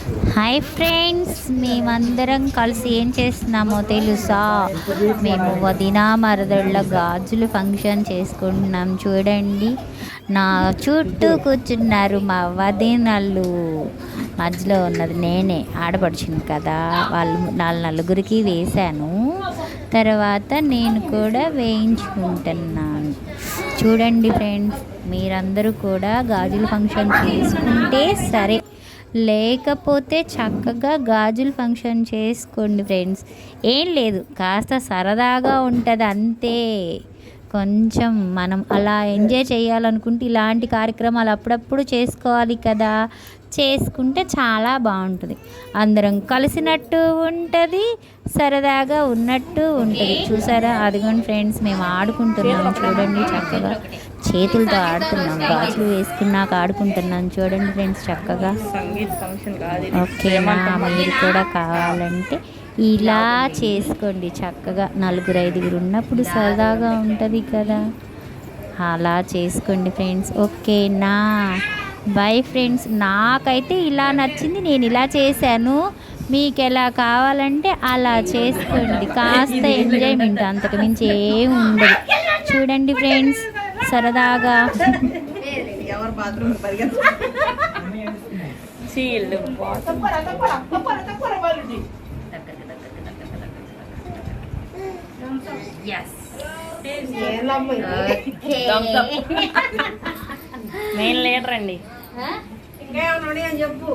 Hi friends, మేమందరం కలిసి ఏం చేస్తున్నామో తెలుసా? మేము వదిన మరదళ్ళ గాజులు ఫంక్షన్ చేసుకుంటున్నాం. చూడండి, నా చుట్టూ కూర్చున్నారు మా వదినలు. మధ్యలో ఉన్నది నేనే, ఆడపడుచును కదా. నలుగురికి వేశాను, తర్వాత నేను కూడా వేయించుకుంటున్నాను. చూడండి ఫ్రెండ్స్, మీరందరూ కూడా గాజుల ఫంక్షన్ చేసుకుంటే సరే, లేకపోతే చక్కగా గాజుల ఫంక్షన్ చేసుకోండి ఫ్రెండ్స్. ఏం లేదు, కాస్త సరదాగా ఉంటుంది అంతే. కొంచెం మనం అలా ఎంజాయ్ చేయాలనుకుంటే ఇలాంటి కార్యక్రమాలు అప్పుడప్పుడు చేసుకోవాలి కదా. చేసుకుంటే చాలా బాగుంటుంది, అందరం కలిసినట్టు ఉంటుంది, సరదాగా ఉన్నట్టు ఉంటుంది. చూసారా, అదిగోండి ఫ్రెండ్స్, మేము ఆడుకుంటున్నాం. చూడండి, చక్కగా చేతులతో ఆడుతున్నాం, గాజులు వేసుకున్నాక ఆడుకుంటున్నాం. చూడండి ఫ్రెండ్స్, చక్కగా. ఓకేనా? మీరు కూడా కావాలంటే ఇలా చేసుకోండి చక్కగా. 4-5 ఉన్నప్పుడు సరదాగా ఉంటుంది కదా, అలా చేసుకోండి ఫ్రెండ్స్. ఓకేనా? Bye friends. నాకైతే ఇలా నచ్చింది, నేను ఇలా చేశాను. మీకు ఎలా కావాలంటే అలా చేసుకోండి. కాస్త ఎంజాయ్మెంట్, అంతకు మించి ఏం ఉండదు. చూడండి ఫ్రెండ్స్, సరదాగా. మెయిన్ లీడర్ అండి. ఇంకేమన్నా చెప్పు.